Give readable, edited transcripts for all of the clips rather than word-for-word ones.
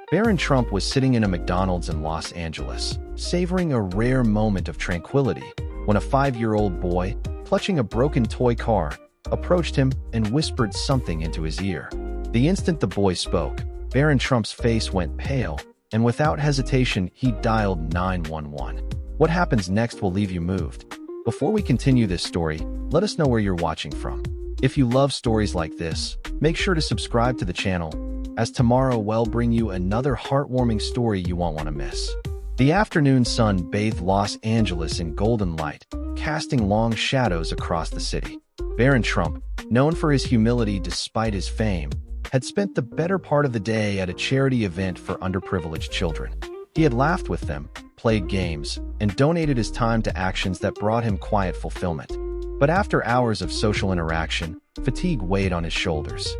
Barron Trump was sitting in a McDonald's in Los Angeles, savoring a rare moment of tranquility, when a 5-year-old boy, clutching a broken toy car, approached him and whispered something into his ear. The instant the boy spoke, Barron Trump's face went pale, and without hesitation, he dialed 911. What happens next will leave you moved. Before we continue this story, let us know where you're watching from. If you love stories like this, make sure to subscribe to the channel, as tomorrow will bring you another heartwarming story you won't want to miss. The afternoon sun bathed Los Angeles in golden light, casting long shadows across the city. Barron Trump, known for his humility despite his fame, had spent the better part of the day at a charity event for underprivileged children. He had laughed with them, played games, and donated his time to actions that brought him quiet fulfillment. But after hours of social interaction, fatigue weighed on his shoulders.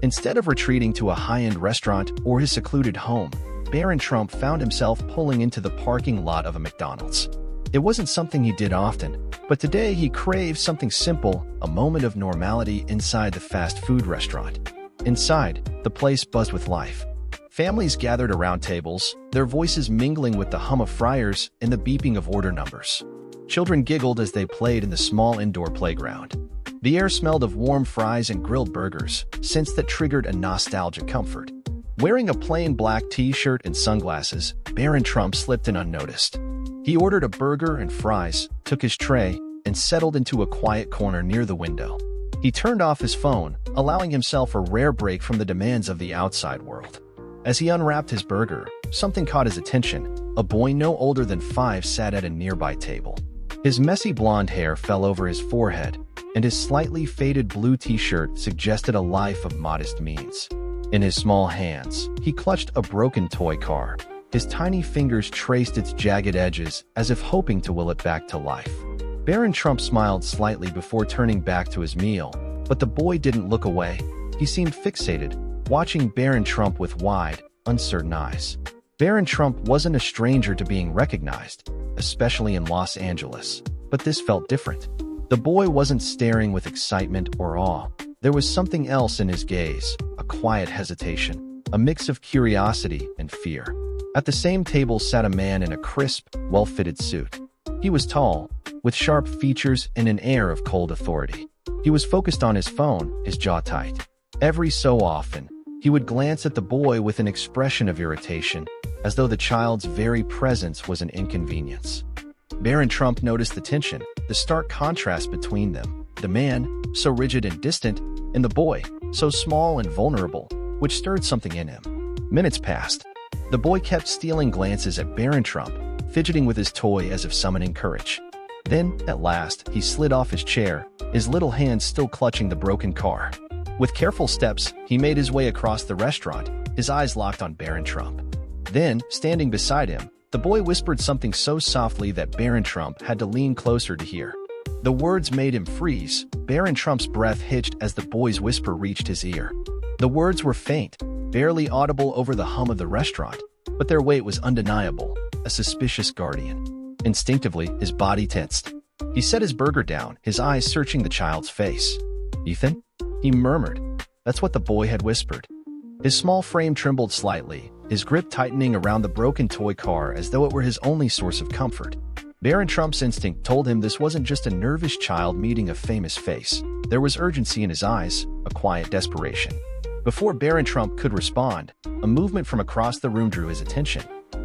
Instead of retreating to a high-end restaurant or his secluded home, Barron Trump found himself pulling into the parking lot of a McDonald's. It wasn't something he did often, but today he craved something simple, a moment of normality inside the fast food restaurant. Inside, the place buzzed with life. Families gathered around tables, their voices mingling with the hum of fryers and the beeping of order numbers. Children giggled as they played in the small indoor playground. The air smelled of warm fries and grilled burgers, scents that triggered a nostalgic comfort. Wearing a plain black t-shirt and sunglasses, Barron Trump slipped in unnoticed. He ordered a burger and fries, took his tray, and settled into a quiet corner near the window. He turned off his phone, allowing himself a rare break from the demands of the outside world. As he unwrapped his burger, something caught his attention. A boy no older than 5 sat at a nearby table. His messy blonde hair fell over his forehead, and his slightly faded blue t-shirt suggested a life of modest means. In his small hands, he clutched a broken toy car. His tiny fingers traced its jagged edges as if hoping to will it back to life. Barron Trump smiled slightly before turning back to his meal, but the boy didn't look away. He seemed fixated, watching Barron Trump with wide, uncertain eyes. Barron Trump wasn't a stranger to being recognized, especially in Los Angeles, but this felt different. The boy wasn't staring with excitement or awe. There was something else in his gaze, a quiet hesitation, a mix of curiosity and fear. At the same table sat a man in a crisp, well-fitted suit. He was tall, with sharp features and an air of cold authority. He was focused on his phone, his jaw tight. Every so often, he would glance at the boy with an expression of irritation, as though the child's very presence was an inconvenience. Barron Trump noticed the tension, the stark contrast between them, the man, so rigid and distant, and the boy, so small and vulnerable, which stirred something in him. Minutes passed. The boy kept stealing glances at Barron Trump, fidgeting with his toy as if summoning courage. Then, at last, he slid off his chair, his little hands still clutching the broken car. With careful steps, he made his way across the restaurant, his eyes locked on Barron Trump. Then, standing beside him, the boy whispered something so softly that Barron Trump had to lean closer to hear. The words made him freeze. Barron Trump's breath hitched as the boy's whisper reached his ear. The words were faint, barely audible over the hum of the restaurant, but their weight was undeniable, a suspicious guardian. Instinctively, his body tensed. He set his burger down, his eyes searching the child's face. "Ethan?" he murmured. That's what the boy had whispered. His small frame trembled slightly, his grip tightening around the broken toy car as though it were his only source of comfort. Barron Trump's instinct told him this wasn't just a nervous child meeting a famous face. There was urgency in his eyes, a quiet desperation. Before Barron Trump could respond, a movement from across the room drew his attention.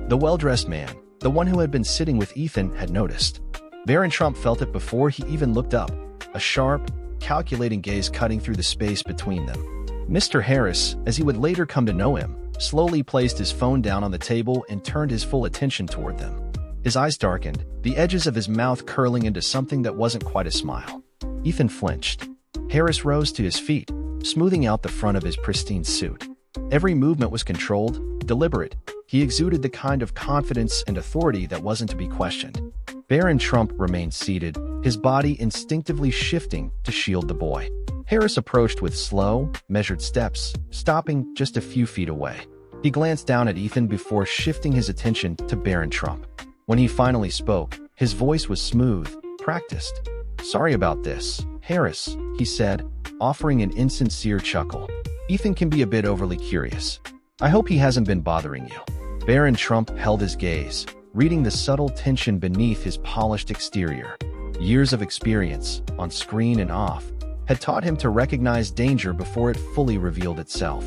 The well-dressed man, the one who had been sitting with Ethan, had noticed. Barron Trump felt it before he even looked up, a sharp, calculating gaze cutting through the space between them. Mr. Harris, as he would later come to know him, slowly placed his phone down on the table and turned his full attention toward them. His eyes darkened, the edges of his mouth curling into something that wasn't quite a smile. Ethan flinched. Harris rose to his feet, smoothing out the front of his pristine suit. Every movement was controlled, deliberate. He exuded the kind of confidence and authority that wasn't to be questioned. Barron Trump remained seated, his body instinctively shifting to shield the boy. Harris approached with slow, measured steps, stopping just a few feet away. He glanced down at Ethan before shifting his attention to Barron Trump. When he finally spoke, his voice was smooth, practiced. "Sorry about this, Harris," he said, offering an insincere chuckle. "Ethan can be a bit overly curious." I hope he hasn't been bothering you. Barron Trump held his gaze, reading the subtle tension beneath his polished exterior. Years of experience, on screen and off, had taught him to recognize danger before it fully revealed itself.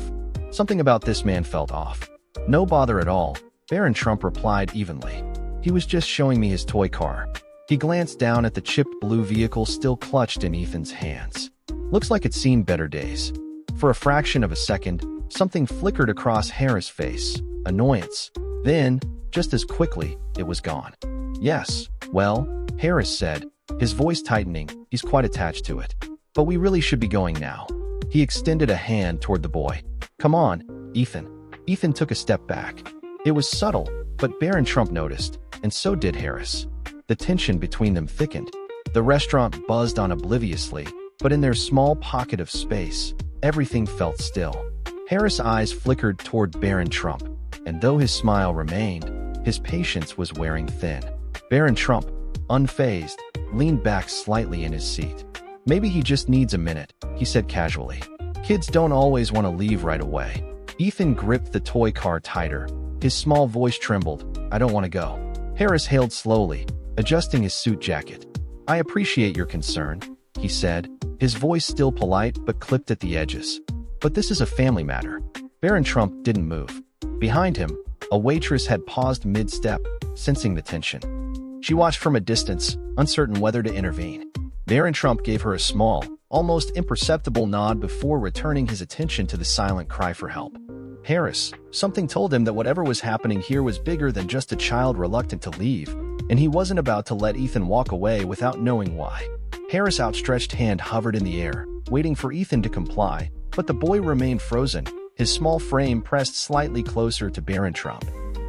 Something about this man felt off. No bother at all, Barron Trump replied evenly. He was just showing me his toy car. He glanced down at the chipped blue vehicle still clutched in Ethan's hands. Looks like it's seen better days. For a fraction of a second, something flickered across Harris' face. Annoyance. Then, just as quickly, it was gone. Yes, well, Harris said, his voice tightening. He's quite attached to it. But we really should be going now. He extended a hand toward the boy. Come on, Ethan. Ethan took a step back. It was subtle, but Barron Trump noticed, and so did Harris. The tension between them thickened. The restaurant buzzed on obliviously, but in their small pocket of space, everything felt still. Harris' eyes flickered toward Barron Trump, and though his smile remained, his patience was wearing thin. Barron Trump, unfazed, leaned back slightly in his seat. Maybe he just needs a minute, he said casually. Kids don't always want to leave right away. Ethan gripped the toy car tighter. His small voice trembled. I don't want to go. Harris hailed slowly, adjusting his suit jacket. I appreciate your concern, he said, his voice still polite but clipped at the edges. But this is a family matter. Barron Trump didn't move. Behind him, a waitress had paused mid-step, sensing the tension. She watched from a distance, uncertain whether to intervene. Barron Trump gave her a small, almost imperceptible nod before returning his attention to the silent cry for help. Harris, something told him that whatever was happening here was bigger than just a child reluctant to leave, and he wasn't about to let Ethan walk away without knowing why. Harris' outstretched hand hovered in the air, waiting for Ethan to comply, but the boy remained frozen, his small frame pressed slightly closer to Barron Trump.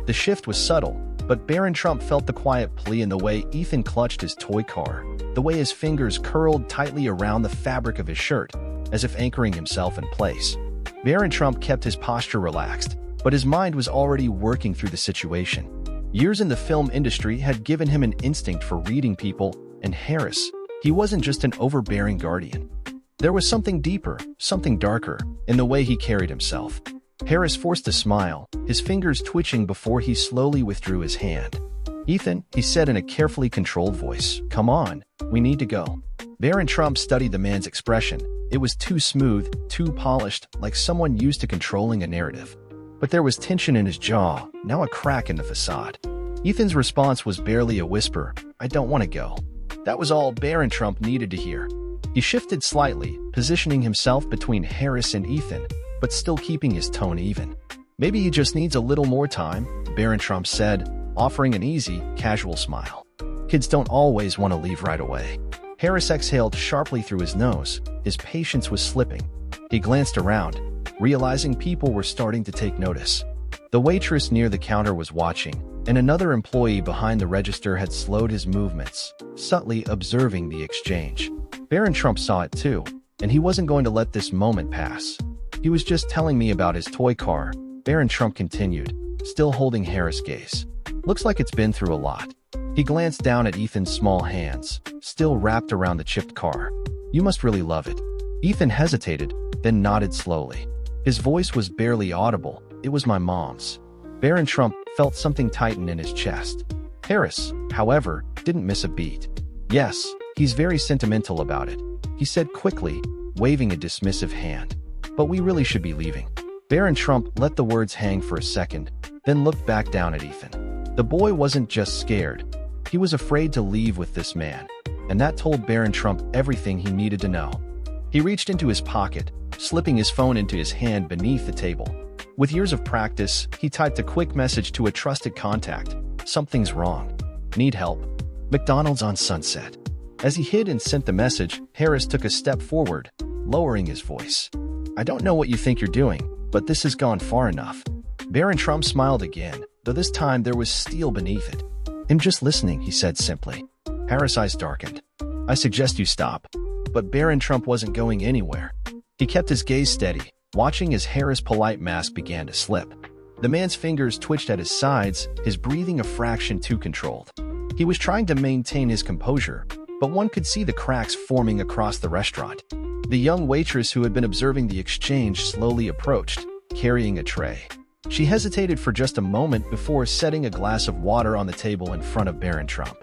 The shift was subtle, but Barron Trump felt the quiet plea in the way Ethan clutched his toy car, the way his fingers curled tightly around the fabric of his shirt, as if anchoring himself in place. Barron Trump kept his posture relaxed, but his mind was already working through the situation. Years in the film industry had given him an instinct for reading people, and Harris, he wasn't just an overbearing guardian. There was something deeper, something darker, in the way he carried himself. Harris forced a smile, his fingers twitching before he slowly withdrew his hand. Ethan, he said in a carefully controlled voice, come on, we need to go. Barron Trump studied the man's expression. It was too smooth, too polished, like someone used to controlling a narrative. But there was tension in his jaw, now a crack in the facade. Ethan's response was barely a whisper, I don't want to go. That was all Barron Trump needed to hear. He shifted slightly, positioning himself between Harris and Ethan, but still keeping his tone even. Maybe he just needs a little more time, Barron Trump said, offering an easy, casual smile. Kids don't always want to leave right away. Harris exhaled sharply through his nose. His patience was slipping. He glanced around, realizing people were starting to take notice. The waitress near the counter was watching, and another employee behind the register had slowed his movements, subtly observing the exchange. Barron Trump saw it too, and he wasn't going to let this moment pass. He was just telling me about his toy car, Barron Trump continued, still holding Harris' gaze. Looks like it's been through a lot. He glanced down at Ethan's small hands, still wrapped around the chipped car. You must really love it. Ethan hesitated, then nodded slowly. His voice was barely audible. It was my mom's. Barron Trump felt something tighten in his chest. Harris, however, didn't miss a beat. Yes, he's very sentimental about it, he said quickly, waving a dismissive hand. But we really should be leaving. Barron Trump let the words hang for a second, then looked back down at Ethan. The boy wasn't just scared. He was afraid to leave with this man, and that told Barron Trump everything he needed to know. He reached into his pocket, slipping his phone into his hand beneath the table. With years of practice, he typed a quick message to a trusted contact. Something's wrong. Need help. McDonald's on Sunset. As he hid and sent the message, Harris took a step forward, lowering his voice. I don't know what you think you're doing, but this has gone far enough. Barron Trump smiled again, though this time there was steel beneath it. I'm just listening, he said simply. Harris' eyes darkened. I suggest you stop. But Barron Trump wasn't going anywhere. He kept his gaze steady, watching as Harris' polite mask began to slip. The man's fingers twitched at his sides, his breathing a fraction too controlled. He was trying to maintain his composure, but one could see the cracks forming across the restaurant. The young waitress who had been observing the exchange slowly approached, carrying a tray. She hesitated for just a moment before setting a glass of water on the table in front of Barron Trump.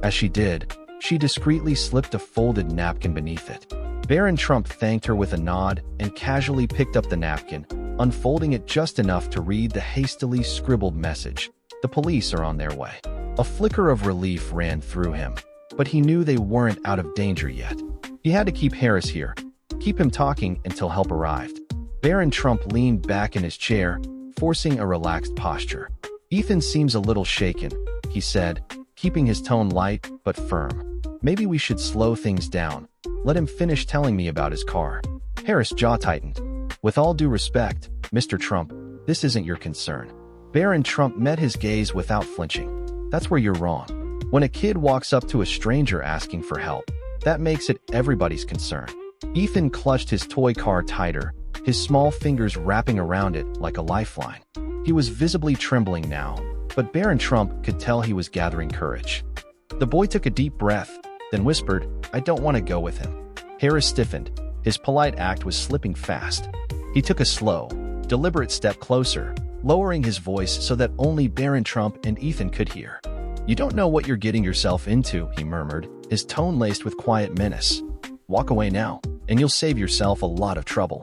As she did, she discreetly slipped a folded napkin beneath it. Barron Trump thanked her with a nod and casually picked up the napkin, unfolding it just enough to read the hastily scribbled message. "The police are on their way." A flicker of relief ran through him, but he knew they weren't out of danger yet. He had to keep Harris here, keep him talking until help arrived. Barron Trump leaned back in his chair, forcing a relaxed posture. "Ethan seems a little shaken," he said, keeping his tone light but firm. "Maybe we should slow things down. Let him finish telling me about his car." Harris' jaw tightened. "With all due respect, Mr. Trump, this isn't your concern." Barron Trump met his gaze without flinching. "That's where you're wrong. When a kid walks up to a stranger asking for help, that makes it everybody's concern." Ethan clutched his toy car tighter, his small fingers wrapping around it like a lifeline. He was visibly trembling now, but Barron Trump could tell he was gathering courage. The boy took a deep breath, then whispered, "I don't want to go with him." Harris stiffened. His polite act was slipping fast. He took a slow, deliberate step closer, lowering his voice so that only Barron Trump and Ethan could hear. "You don't know what you're getting yourself into," he murmured, his tone laced with quiet menace. "Walk away now, and you'll save yourself a lot of trouble."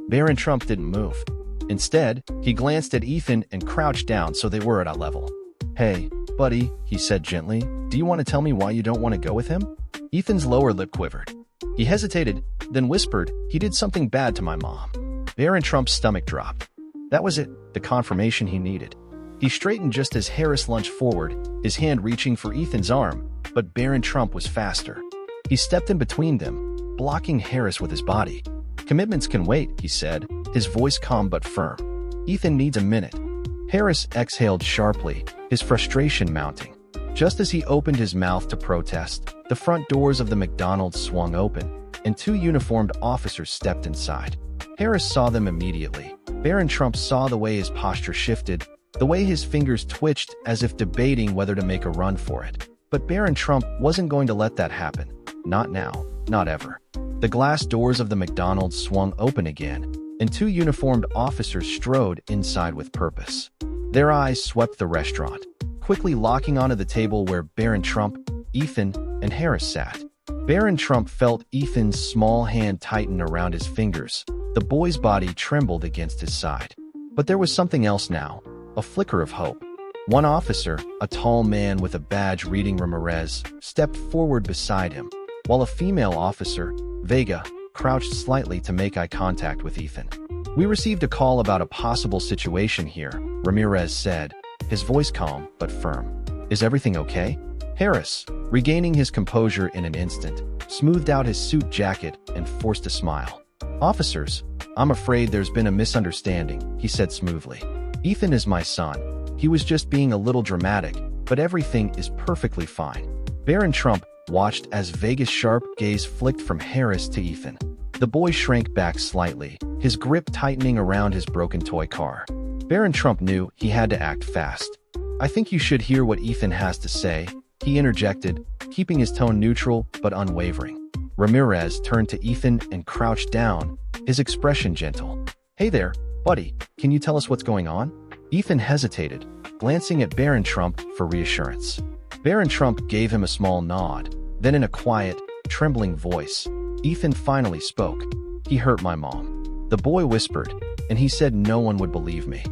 Barron Trump didn't move. Instead, he glanced at Ethan and crouched down so they were at eye level. "Hey, buddy," he said gently, "do you want to tell me why you don't want to go with him?" Ethan's lower lip quivered. He hesitated, then whispered, "He did something bad to my mom." Barron Trump's stomach dropped. That was it, the confirmation he needed. He straightened just as Harris lunged forward, his hand reaching for Ethan's arm, but Barron Trump was faster. He stepped in between them, blocking Harris with his body. "Commitments can wait," he said, his voice calm but firm. "Ethan needs a minute." Harris exhaled sharply, his frustration mounting. Just as he opened his mouth to protest, the front doors of the McDonald's swung open, and two uniformed officers stepped inside. Harris saw them immediately. Barron Trump saw the way his posture shifted, the way his fingers twitched as if debating whether to make a run for it. But Barron Trump wasn't going to let that happen. Not now, not ever. The glass doors of the McDonald's swung open again, and two uniformed officers strode inside with purpose. Their eyes swept the restaurant, quickly locking onto the table where Barron Trump, Ethan, and Harris sat. Barron Trump felt Ethan's small hand tighten around his fingers. The boy's body trembled against his side. But there was something else now, a flicker of hope. One officer, a tall man with a badge reading Ramirez, stepped forward beside him, while a female officer, Vega, crouched slightly to make eye contact with Ethan. "We received a call about a possible situation here," Ramirez said, his voice calm but firm. "Is everything okay?" Harris, regaining his composure in an instant, smoothed out his suit jacket and forced a smile. "Officers, I'm afraid there's been a misunderstanding," he said smoothly. "Ethan is my son. He was just being a little dramatic, but everything is perfectly fine." Barron Trump watched as Vega's sharp gaze flicked from Harris to Ethan. The boy shrank back slightly, his grip tightening around his broken toy car. Barron Trump knew he had to act fast. "I think you should hear what Ethan has to say," he interjected, keeping his tone neutral but unwavering. Ramirez turned to Ethan and crouched down, his expression gentle. "Hey there, buddy, can you tell us what's going on?" Ethan hesitated, glancing at Barron Trump for reassurance. Barron Trump gave him a small nod. Then in a quiet, trembling voice, Ethan finally spoke. "He hurt my mom." The boy whispered, and he said no one would believe me.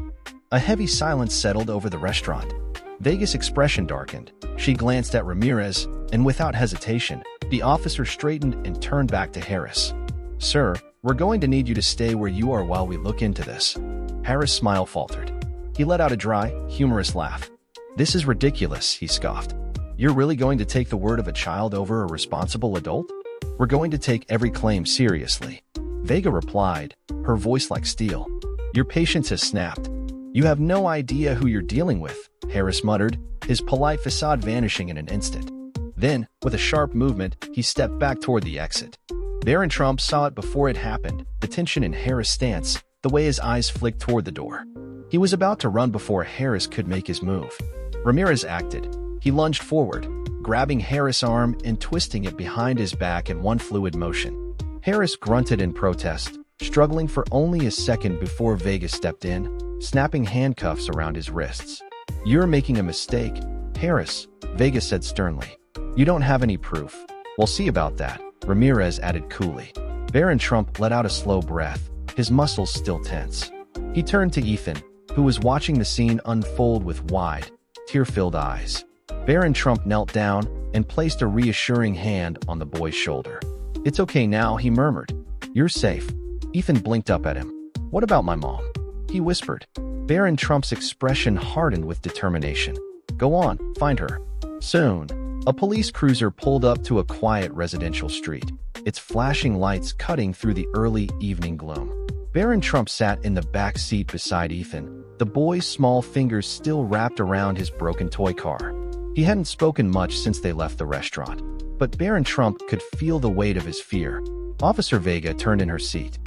A heavy silence settled over the restaurant. Vega's expression darkened. She glanced at Ramirez, and without hesitation, the officer straightened and turned back to Harris. "Sir, we're going to need you to stay where you are while we look into this." Harris' smile faltered. He let out a dry, humorous laugh. "This is ridiculous," he scoffed. "You're really going to take the word of a child over a responsible adult?" "We're going to take every claim seriously," Vega replied, her voice like steel. "Your patience has snapped." "You have no idea who you're dealing with," Harris muttered, his polite facade vanishing in an instant. Then, with a sharp movement, he stepped back toward the exit. Barron Trump saw it before it happened, the tension in Harris' stance, the way his eyes flicked toward the door. He was about to run before Harris could make his move. Ramirez acted. He lunged forward, grabbing Harris' arm and twisting it behind his back in one fluid motion. Harris grunted in protest, struggling for only a second before Vega stepped in, snapping handcuffs around his wrists. "You're making a mistake, Harris," Vega said sternly. "You don't have any proof." "We'll see about that," Ramirez added coolly. Barron Trump let out a slow breath, his muscles still tense. He turned to Ethan, who was watching the scene unfold with wide, tear-filled eyes. Barron Trump knelt down and placed a reassuring hand on the boy's shoulder. "It's okay now," he murmured. "You're safe." Ethan blinked up at him. "What about my mom?" he whispered. Barron Trump's expression hardened with determination. "Go on, find her." Soon, a police cruiser pulled up to a quiet residential street, its flashing lights cutting through the early evening gloom. Barron Trump sat in the back seat beside Ethan, the boy's small fingers still wrapped around his broken toy car. He hadn't spoken much since they left the restaurant, but Barron Trump could feel the weight of his fear. Officer Vega turned in her seat.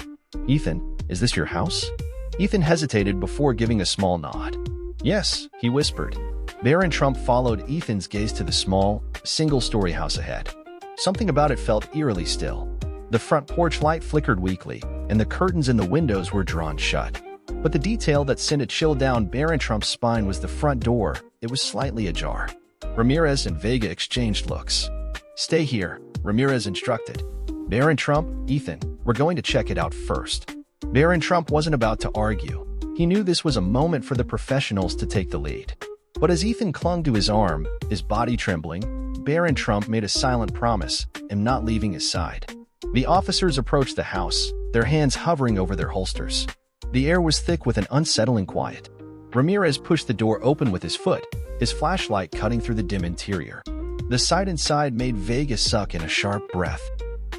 "Ethan, is this your house?" Ethan hesitated before giving a small nod. "Yes," he whispered. Barron Trump followed Ethan's gaze to the small, single-story house ahead. Something about it felt eerily still. The front porch light flickered weakly, and the curtains in the windows were drawn shut. But the detail that sent a chill down Barron Trump's spine was the front door. It was slightly ajar. Ramirez and Vega exchanged looks. "Stay here," Ramirez instructed. "Barron Trump, Ethan, we're going to check it out first." Barron Trump wasn't about to argue. He knew this was a moment for the professionals to take the lead. But as Ethan clung to his arm, his body trembling, Barron Trump made a silent promise, "I'm not leaving his side." The officers approached the house, their hands hovering over their holsters. The air was thick with an unsettling quiet. Ramirez pushed the door open with his foot, his flashlight cutting through the dim interior. The sight inside made Vega suck in a sharp breath.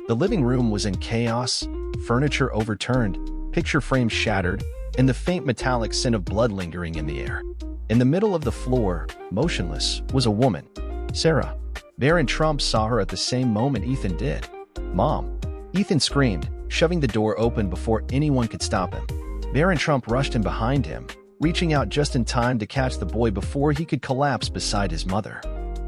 The living room was in chaos, furniture overturned, picture frames shattered, and the faint metallic scent of blood lingering in the air. In the middle of the floor, motionless, was a woman. Sarah. Barron Trump saw her at the same moment Ethan did. "Mom!" Ethan screamed, shoving the door open before anyone could stop him. Barron Trump rushed in behind him, reaching out just in time to catch the boy before he could collapse beside his mother.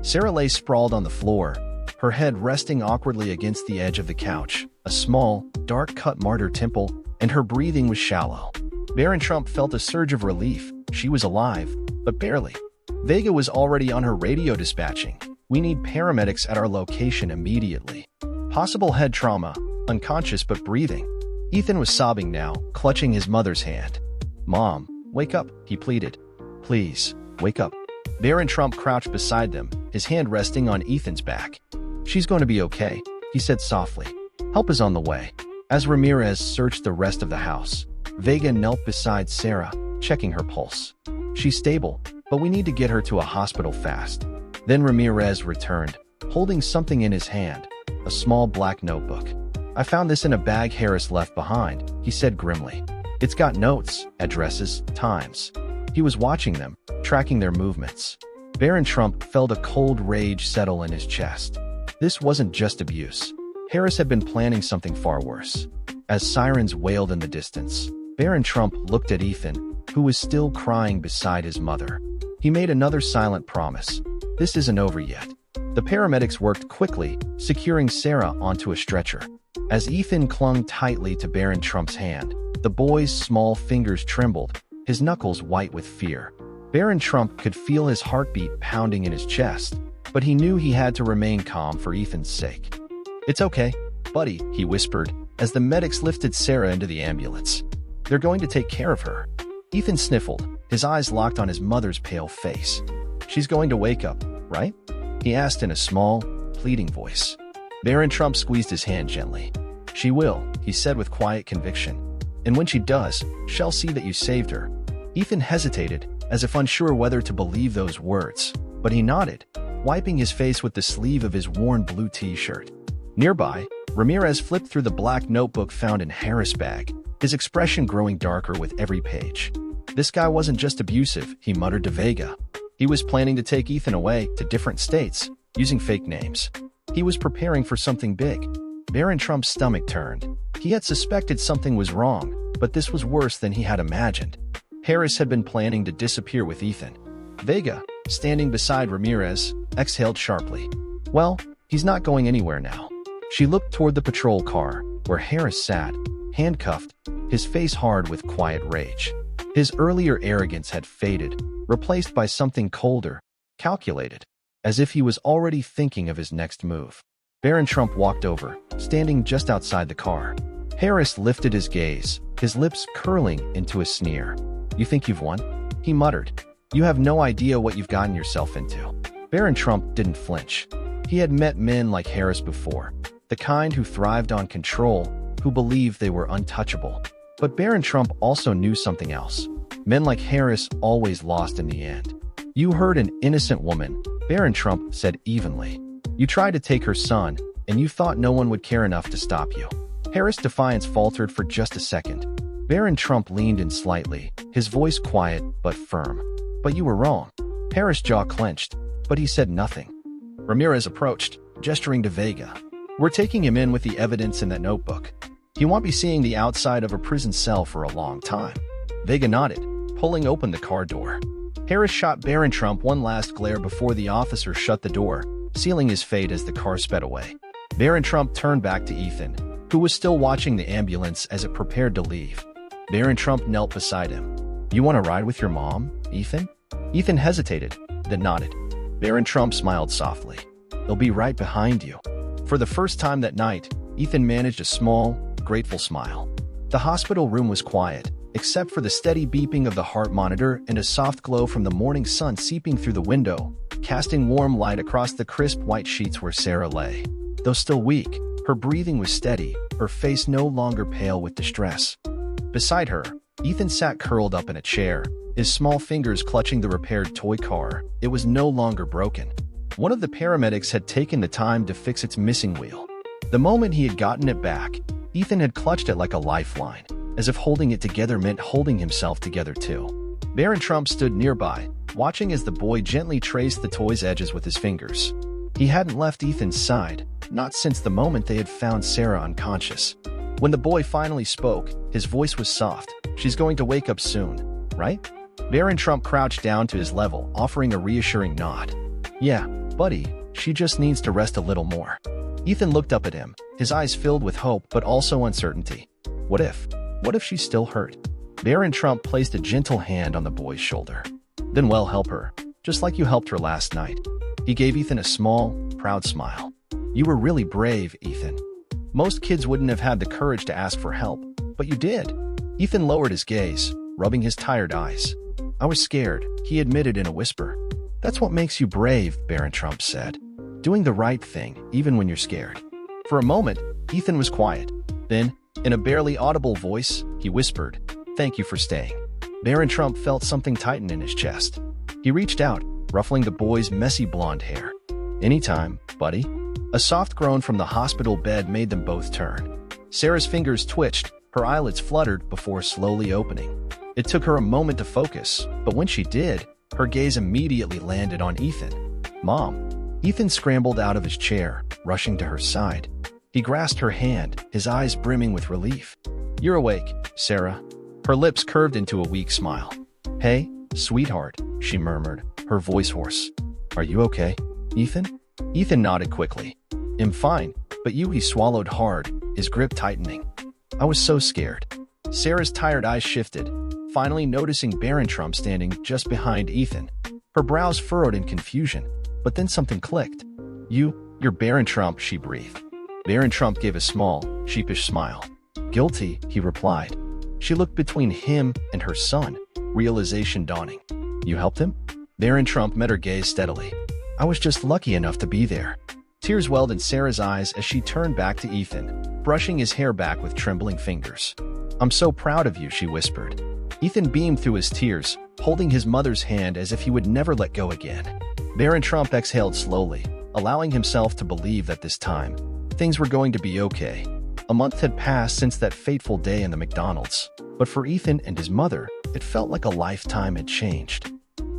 Sarah lay sprawled on the floor, her head resting awkwardly against the edge of the couch, a small, dark-cut martyr temple, and her breathing was shallow. Barron Trump felt a surge of relief. She was alive, but barely. Vega was already on her radio dispatching. "We need paramedics at our location immediately. Possible head trauma, unconscious but breathing." Ethan was sobbing now, clutching his mother's hand. "Mom, wake up," he pleaded. "Please, wake up." Barron Trump crouched beside them, his hand resting on Ethan's back. "She's going to be okay," he said softly. "Help is on the way." As Ramirez searched the rest of the house, Vega knelt beside Sarah, checking her pulse. "She's stable, but we need to get her to a hospital fast." Then Ramirez returned, holding something in his hand, a small black notebook. "I found this in a bag Harris left behind," he said grimly. "It's got notes, addresses, times." He was watching them, tracking their movements. Barron Trump felt a cold rage settle in his chest. This wasn't just abuse. Harris had been planning something far worse. As sirens wailed in the distance, Barron Trump looked at Ethan, who was still crying beside his mother. He made another silent promise. "This isn't over yet." The paramedics worked quickly, securing Sarah onto a stretcher. As Ethan clung tightly to Barron Trump's hand, the boy's small fingers trembled, his knuckles white with fear. Barron Trump could feel his heartbeat pounding in his chest, but he knew he had to remain calm for Ethan's sake. "It's okay, buddy," he whispered, as the medics lifted Sarah into the ambulance. "They're going to take care of her." Ethan sniffled, his eyes locked on his mother's pale face. "She's going to wake up, right?" he asked in a small, pleading voice. Barron Trump squeezed his hand gently. "She will," he said with quiet conviction. "And when she does, she'll see that you saved her." Ethan hesitated, as if unsure whether to believe those words, but he nodded, wiping his face with the sleeve of his worn blue t-shirt. Nearby, Ramirez flipped through the black notebook found in Harris' bag, his expression growing darker with every page. "This guy wasn't just abusive," he muttered to Vega. "He was planning to take Ethan away to different states, using fake names. He was preparing for something big." Barron Trump's stomach turned. He had suspected something was wrong, but this was worse than he had imagined. Harris had been planning to disappear with Ethan. Vega, standing beside Ramirez, exhaled sharply. "Well, he's not going anywhere now." She looked toward the patrol car, where Harris sat, handcuffed, his face hard with quiet rage. His earlier arrogance had faded, replaced by something colder, calculated, as if he was already thinking of his next move. Barron Trump walked over, standing just outside the car. Harris lifted his gaze, his lips curling into a sneer. "You think you've won?" he muttered. "You have no idea what you've gotten yourself into." Barron Trump didn't flinch. He had met men like Harris before, the kind who thrived on control, who believed they were untouchable. But Barron Trump also knew something else. Men like Harris always lost in the end. "You hurt an innocent woman," Barron Trump said evenly. "You tried to take her son, and you thought no one would care enough to stop you." Harris' defiance faltered for just a second. Barron Trump leaned in slightly, his voice quiet but firm. "But you were wrong." Harris' jaw clenched, but he said nothing. Ramirez approached, gesturing to Vega. "We're taking him in with the evidence in that notebook. He won't be seeing the outside of a prison cell for a long time." Vega nodded, pulling open the car door. Harris shot Barron Trump one last glare before the officer shut the door, sealing his fate as the car sped away. Barron Trump turned back to Ethan, who was still watching the ambulance as it prepared to leave. Barron Trump knelt beside him. "You want to ride with your mom, Ethan?" Ethan hesitated, then nodded. Barron Trump smiled softly. "They'll be right behind you." For the first time that night, Ethan managed a small, grateful smile. The hospital room was quiet, except for the steady beeping of the heart monitor and a soft glow from the morning sun seeping through the window, casting warm light across the crisp white sheets where Sarah lay. Though still weak, her breathing was steady, her face no longer pale with distress. Beside her, Ethan sat curled up in a chair, his small fingers clutching the repaired toy car. It was no longer broken. One of the paramedics had taken the time to fix its missing wheel. The moment he had gotten it back, Ethan had clutched it like a lifeline, as if holding it together meant holding himself together too. Barron Trump stood nearby, watching as the boy gently traced the toy's edges with his fingers. He hadn't left Ethan's side, not since the moment they had found Sarah unconscious. When the boy finally spoke, his voice was soft. "She's going to wake up soon, right?" Barron Trump crouched down to his level, offering a reassuring nod. "Yeah, buddy, she just needs to rest a little more." Ethan looked up at him, his eyes filled with hope but also uncertainty. What if she's still hurt? Barron Trump placed a gentle hand on the boy's shoulder. "Then well, help her, just like you helped her last night." He gave Ethan a small, proud smile. "You were really brave, Ethan. Most kids wouldn't have had the courage to ask for help, but you did." Ethan lowered his gaze, rubbing his tired eyes. "I was scared," he admitted in a whisper. "That's what makes you brave," Barron Trump said. "Doing the right thing, even when you're scared." For a moment, Ethan was quiet. Then, in a barely audible voice, he whispered, "Thank you for staying." Barron Trump felt something tighten in his chest. He reached out, ruffling the boy's messy blonde hair. "Anytime, buddy." A soft groan from the hospital bed made them both turn. Sarah's fingers twitched, her eyelids fluttered before slowly opening. It took her a moment to focus, but when she did, her gaze immediately landed on Ethan. "Mom." Ethan scrambled out of his chair, rushing to her side. He grasped her hand, his eyes brimming with relief. "You're awake, Sarah." Her lips curved into a weak smile. "Hey, sweetheart," she murmured, her voice hoarse. "Are you okay, Ethan?" Ethan nodded quickly. "I'm fine, but you," he swallowed hard, his grip tightening. "I was so scared." Sarah's tired eyes shifted, finally noticing Barron Trump standing just behind Ethan. Her brows furrowed in confusion, but then something clicked. You're Barron Trump," she breathed. Barron Trump gave a small, sheepish smile. "Guilty," he replied. She looked between him and her son, realization dawning. "You helped him?" Barron Trump met her gaze steadily. "I was just lucky enough to be there." Tears welled in Sarah's eyes as she turned back to Ethan, brushing his hair back with trembling fingers. "I'm so proud of you," she whispered. Ethan beamed through his tears, holding his mother's hand as if he would never let go again. Barron Trump exhaled slowly, allowing himself to believe that this time, things were going to be okay. A month had passed since that fateful day in the McDonald's, but for Ethan and his mother, it felt like a lifetime had changed.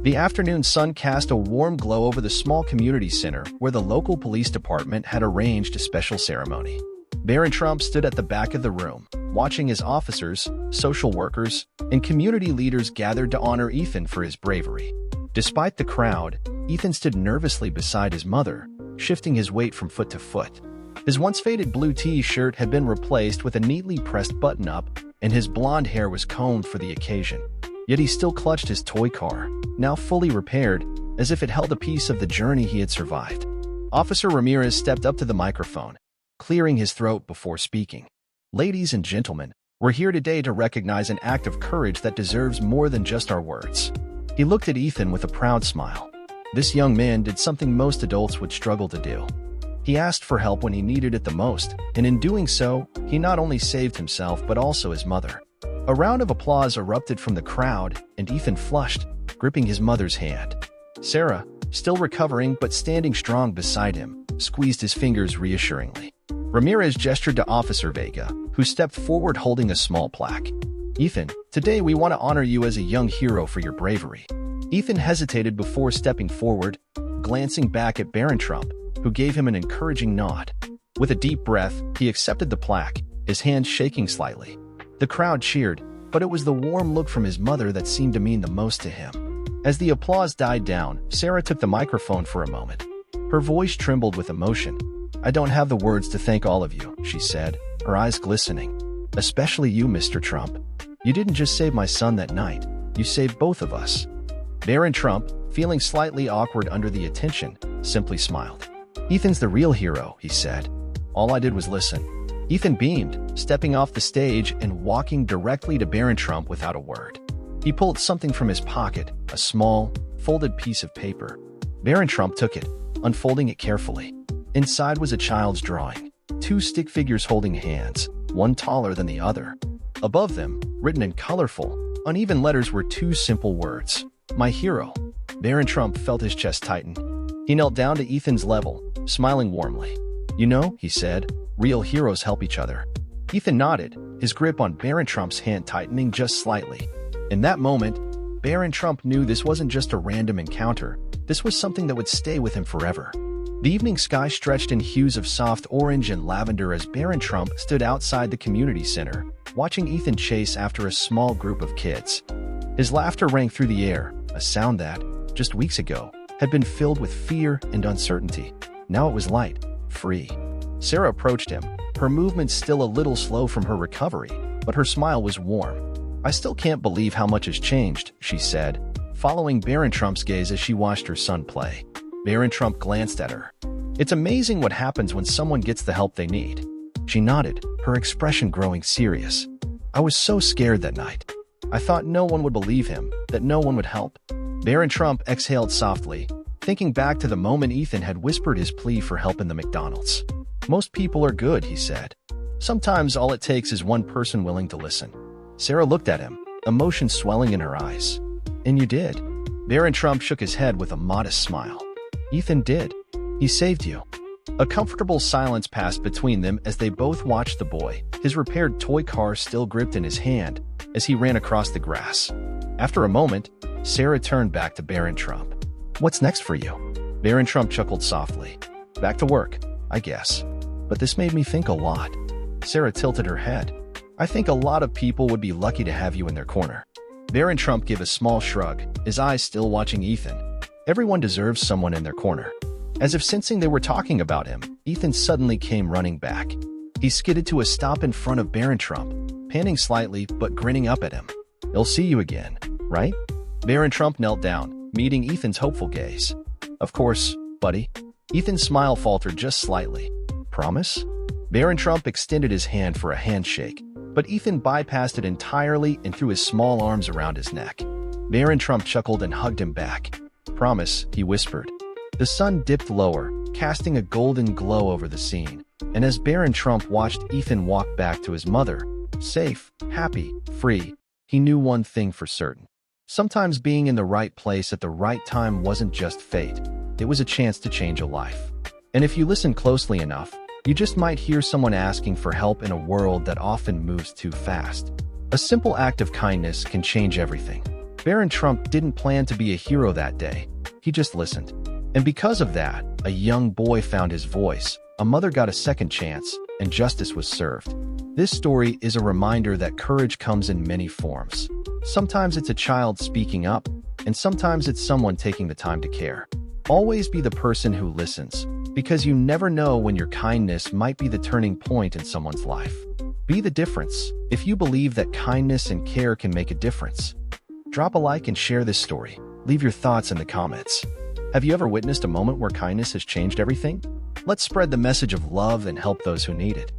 The afternoon sun cast a warm glow over the small community center where the local police department had arranged a special ceremony. Barron Trump stood at the back of the room, watching as officers, social workers, and community leaders gathered to honor Ethan for his bravery. Despite the crowd, Ethan stood nervously beside his mother, shifting his weight from foot to foot. His once faded blue t-shirt had been replaced with a neatly pressed button-up, and his blonde hair was combed for the occasion. Yet he still clutched his toy car, now fully repaired, as if it held a piece of the journey he had survived. Officer Ramirez stepped up to the microphone, clearing his throat before speaking. "Ladies and gentlemen, we're here today to recognize an act of courage that deserves more than just our words." He looked at Ethan with a proud smile. This young man did something most adults would struggle to do. He asked for help when he needed it the most, and in doing so, he not only saved himself but also his mother. A round of applause erupted from the crowd, and Ethan flushed, gripping his mother's hand. Sarah, still recovering but standing strong beside him, squeezed his fingers reassuringly. Ramirez gestured to Officer Vega, who stepped forward holding a small plaque. "Ethan, today we want to honor you as a young hero for your bravery." Ethan hesitated before stepping forward, glancing back at Barron Trump, who gave him an encouraging nod. With a deep breath, he accepted the plaque, his hand shaking slightly. The crowd cheered, but it was the warm look from his mother that seemed to mean the most to him. As the applause died down, Sarah took the microphone for a moment. Her voice trembled with emotion. "I don't have the words to thank all of you," she said, her eyes glistening. "Especially you, Mr. Trump. You didn't just save my son that night, you saved both of us." Barron Trump, feeling slightly awkward under the attention, simply smiled. "Ethan's the real hero," he said. "All I did was listen." Ethan beamed, stepping off the stage and walking directly to Barron Trump without a word. He pulled something from his pocket, a small, folded piece of paper. Barron Trump took it, unfolding it carefully. Inside was a child's drawing, two stick figures holding hands, one taller than the other. Above them, written in colorful, uneven letters were two simple words: "My hero." Barron Trump felt his chest tighten. He knelt down to Ethan's level, smiling warmly. "You know," he said, "real heroes help each other." Ethan nodded, his grip on Barron Trump's hand tightening just slightly. In that moment, Barron Trump knew this wasn't just a random encounter, this was something that would stay with him forever. The evening sky stretched in hues of soft orange and lavender as Barron Trump stood outside the community center, watching Ethan chase after a small group of kids. His laughter rang through the air, a sound that, just weeks ago, had been filled with fear and uncertainty. Now it was light, free. Sarah approached him, her movements still a little slow from her recovery, but her smile was warm. "I still can't believe how much has changed," she said, following Barron Trump's gaze as she watched her son play. Barron Trump glanced at her. "It's amazing what happens when someone gets the help they need." She nodded, her expression growing serious. "I was so scared that night. I thought no one would believe him, that no one would help." Barron Trump exhaled softly, thinking back to the moment Ethan had whispered his plea for help in the McDonald's. "Most people are good," he said. "Sometimes all it takes is one person willing to listen." Sarah looked at him, emotion swelling in her eyes. "And you did." Barron Trump shook his head with a modest smile. "Ethan did. He saved you." A comfortable silence passed between them as they both watched the boy, his repaired toy car still gripped in his hand, as he ran across the grass. After a moment, Sarah turned back to Barron Trump. "What's next for you?" Barron Trump chuckled softly. "Back to work, I guess. But this made me think a lot." Sarah tilted her head. "I think a lot of people would be lucky to have you in their corner." Barron Trump gave a small shrug, his eyes still watching Ethan. Everyone deserves someone in their corner. As if sensing they were talking about him, Ethan suddenly came running back. He skidded to a stop in front of Barron Trump, panting slightly but grinning up at him. "He'll see you again, right?" Barron Trump knelt down, meeting Ethan's hopeful gaze. "Of course, buddy." Ethan's smile faltered just slightly. "Promise?" Barron Trump extended his hand for a handshake, but Ethan bypassed it entirely and threw his small arms around his neck. Barron Trump chuckled and hugged him back. "Promise," he whispered. The sun dipped lower, casting a golden glow over the scene, and as Barron Trump watched Ethan walk back to his mother, safe, happy, free, he knew one thing for certain. Sometimes being in the right place at the right time wasn't just fate, it was a chance to change a life. And if you listen closely enough, you just might hear someone asking for help in a world that often moves too fast. A simple act of kindness can change everything. Barron Trump didn't plan to be a hero that day, he just listened. And because of that, a young boy found his voice, a mother got a second chance, and justice was served. This story is a reminder that courage comes in many forms. Sometimes it's a child speaking up, and sometimes it's someone taking the time to care. Always be the person who listens, because you never know when your kindness might be the turning point in someone's life. Be the difference if you believe that kindness and care can make a difference. Drop a like and share this story. Leave your thoughts in the comments. Have you ever witnessed a moment where kindness has changed everything? Let's spread the message of love and help those who need it.